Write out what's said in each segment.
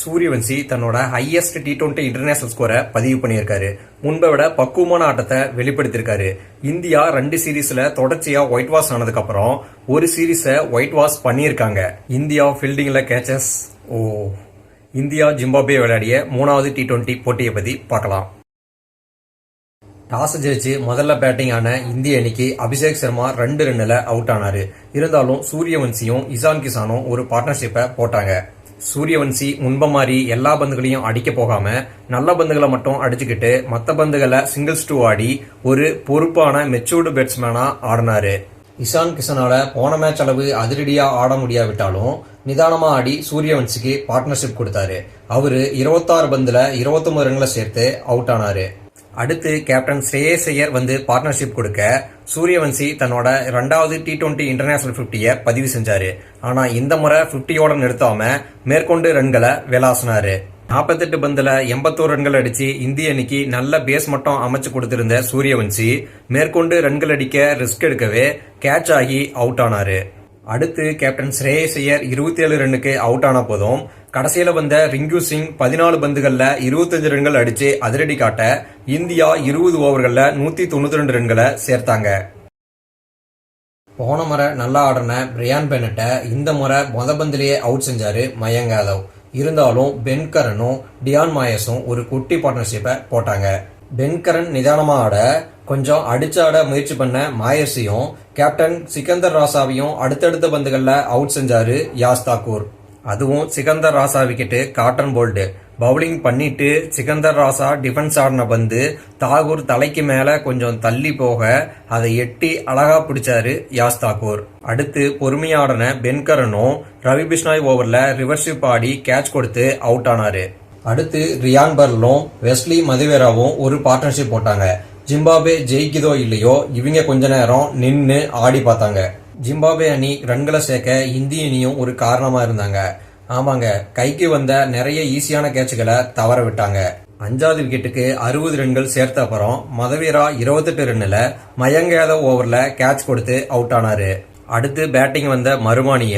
சூரியவன்சி தன்னோட highest T20 international ஸ்கோரை பதிவு பண்ணியிருக்காரு. முன்பை விட பக்குவமான ஆட்டத்தை வெளிப்படுத்தியிருக்காரு. இந்தியா 2 சீரீஸ்ல தொடர்ச்சியா ஒயிட் வாஷ் ஆனதுக்கு அப்புறம் ஒரு சீரீஸை ஒயிட் வாஷ் பண்ணியிருக்காங்க. இந்தியா ஃபீல்டிங்ல கேச்சஸ். இந்தியா ஜிம்பாப்வே விளையாடிய 3வது T20 போட்டியை பத்தி பார்க்கலாம். டாஸ் ஜெயிச்சு முதல்ல பேட்டிங் ஆன இந்திய அணிக்கு அபிஷேக் சர்மா 2 ரன்ல அவுட் ஆனாரு. இருந்தாலும் சூரியவன்சியும் இசான் கிசானும் ஒரு பார்ட்னர்ஷிப்பை போட்டாங்க. சூரியவன்சி முன்ப மாதிரி எல்லா பந்துகளையும் அடிக்க போகாம நல்ல பந்துகளை மட்டும் அடிச்சுக்கிட்டு மற்ற பந்துகளை சிங்கிள்ஸ் டூ ஆடி ஒரு பொறுப்பான மெச்சூர்டு பேட்ஸ்மேனா ஆடினாரு. இசான் கிஷனால போன மேட்ச் அளவு அதிரடியா ஆட முடியாவிட்டாலும் நிதானமா ஆடி சூரியவன்சிக்கு பார்ட்னர்ஷிப் கொடுத்தாரு. அவரு 26 பந்துல 29 ரன்களை சேர்த்து அவுட் ஆனாரு. அடுத்து கேப்டன் ஸ்ரேயஸ் ஐயர் வந்து பார்ட்னர்ஷிப் கொடுக்க சூரியவன்சி தன்னோட 2வது T20 இன்டர்நேஷனல் 50யை பதிவு செஞ்சாரு. ஆனா இந்த முறை 50யோட நிறுத்தாம மேற்கொண்டு ரன்களை விளாசினாரு. 48 பந்துல 81 ரன்கள் அடிச்சு இந்திய அணிக்கு நல்ல பேஸ் மட்டும் அமைச்சு கொடுத்திருந்த சூரியவன்சி மேற்கொண்டு ரன்கள் அடிக்க ரிஸ்க் எடுக்கவே கேட்ச் ஆகி அவுட் ஆனாரு. அடுத்து கேப்டன் ஸ்ரேயஸ் ஐயர் 27 ரன்னுக்கு அவுட் ஆன போதும் கடைசியில வந்த ரிங்கு சிங் 14 பந்துகள்ல 25 ரன்கள் அடிச்சு அதிரடி காட்ட இந்தியா 20 ஓவர்கள்ல 192 ரன்களை சேர்த்தாங்க. போன முறை நல்லா ஆடின பிரியான் பெனட்டை இந்த முறை பந்திலேயே அவுட் செஞ்சாரு மயங்க் யாதவ். இருந்தாலும் பென்கரனும் டியான் மாயஸும் ஒரு குட்டி பார்ட்னர்ஷிப்பை போட்டாங்க. பென்கரன் நிதானமா ஆட கொஞ்சம் அடிச்சாட முயற்சி பண்ண மாயஸையும் கேப்டன் சிக்கந்தர் ராசாவையும் அடுத்தடுத்த பந்துகள்ல அவுட் செஞ்சாரு யாஸ் தாக்கூர். அதுவும் சிக்கந்தர் ராசா விக்கெட்டு காட்டன் போல்டு பவுலிங் பண்ணிட்டு சிக்கந்தர் ராசா டிஃபென்ஸ் ஆடின பந்து தாகூர் தலைக்கு மேல கொஞ்சம் தள்ளி போக அதை எட்டி அழகா பிடிச்சாரு யாஸ் தாக்கூர். அடுத்து பொறுமையாடின பென்கரனும் ரவி பிஷ்னாய் ஓவர்ல ரிவர்ஷிப் ஆடி கேட்ச் கொடுத்து அவுட் ஆனாரு. அடுத்து ரியான் பர்லும் வெஸ்லி மதுவேராவும் ஒரு பார்ட்னர்ஷிப் போட்டாங்க. ஜிம்பாப்வே ஜெயிக்குதோ இல்லையோ இவங்க கொஞ்ச நேரம் நின்னு ஆடி பார்த்தாங்க. ஜிம்பாப்வே அணி ரன்களை சேர்க்க இந்திய அணியும் ஒரு காரணமா இருந்தாங்க. ஆமாங்க, கைக்கு வந்த நிறைய ஈஸியான கேட்சுகளை தவற விட்டாங்க. 5வது விக்கெட்டுக்கு 60 ரன்கள் சேர்த்த அப்புறம் மதவீரா 28 ரன்னுல மயங்க் யாதவ் ஓவர்ல கேட்ச் கொடுத்து அவுட் ஆனாரு. அடுத்து பேட்டிங் வந்த மருமானிய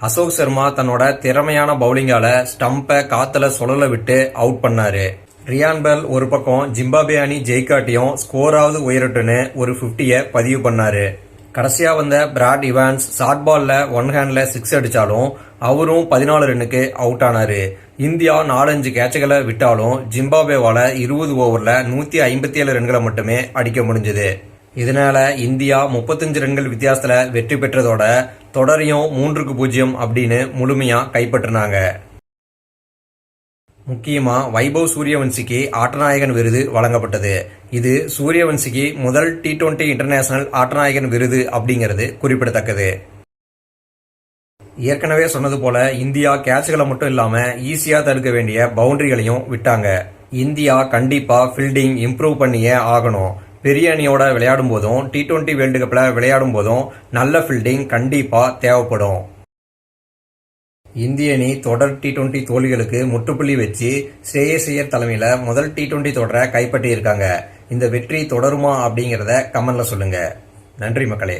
அசோக் சர்மா தன்னோட திறமையான பவுலிங்கால ஸ்டம்பை காத்துல சுழல விட்டு அவுட் பண்ணாரு. ரியான் பெல் ஒரு பக்கம் ஜிம்பாப்வே அணி ஜெயிக்காட்டியும் ஸ்கோராவது உயரட்டுன்னு ஒரு 50யை பதிவு பண்ணாரு. கடைசியா வந்த பிராட் இவான்ஸ் ஷார்ட் பால்ல 1 ஹேண்ட்ல 6 அடிச்சாலும் அவரும் 14 ரன்னுக்கு அவுட் ஆனாரு. இந்தியா 4-5 கேட்சுகளை விட்டாலும் ஜிம்பாப்வேவால 20 ஓவர்ல 157 ரன்களை மட்டுமே அடிக்க முடிஞ்சது. இதனால இந்தியா 35 ரன்கள் வித்தியாசத்துல வெற்றி பெற்றதோட தொடரையும் 3-0 அப்படின்னு முழுமையா கைப்பற்றினாங்க. முக்கியமா வைபவ் சூரியவன்சிக்கு ஆட்டநாயகன் விருது வழங்கப்பட்டது. இது சூரியவன்சிக்கு முதல் T20 இன்டர்நேஷனல் ஆட்டநாயகன் விருது அப்படிங்கிறது குறிப்பிடத்தக்கது. ஏற்கனவே சொன்னது போல இந்தியா கேட்சுகளை மட்டும் இல்லாம ஈஸியா தடுக்க வேண்டிய பவுண்டரிகளையும் விட்டாங்க. இந்தியா கண்டிப்பா ஃபீல்டிங் இம்ப்ரூவ் பண்ணியே ஆகணும். பெரிய அணியோட விளையாடும் போதும் T20 வேர்ல்டு கப்ல விளையாடும் போதும் நல்ல ஃபீல்டிங் கண்டிப்பா தேவைப்படும். இந்திய அணி தொடர் T20 தோல்விகளுக்கு முற்றுப்புள்ளி வச்சு ஸ்ரேயஸ் ஐயர் தலைமையில முதல் T20 தொடரை கைப்பற்றி இருக்காங்க. இந்த வெற்றி தொடருமா அப்படிங்கறத கமெண்ட்ல சொல்லுங்க. நன்றி மக்களே.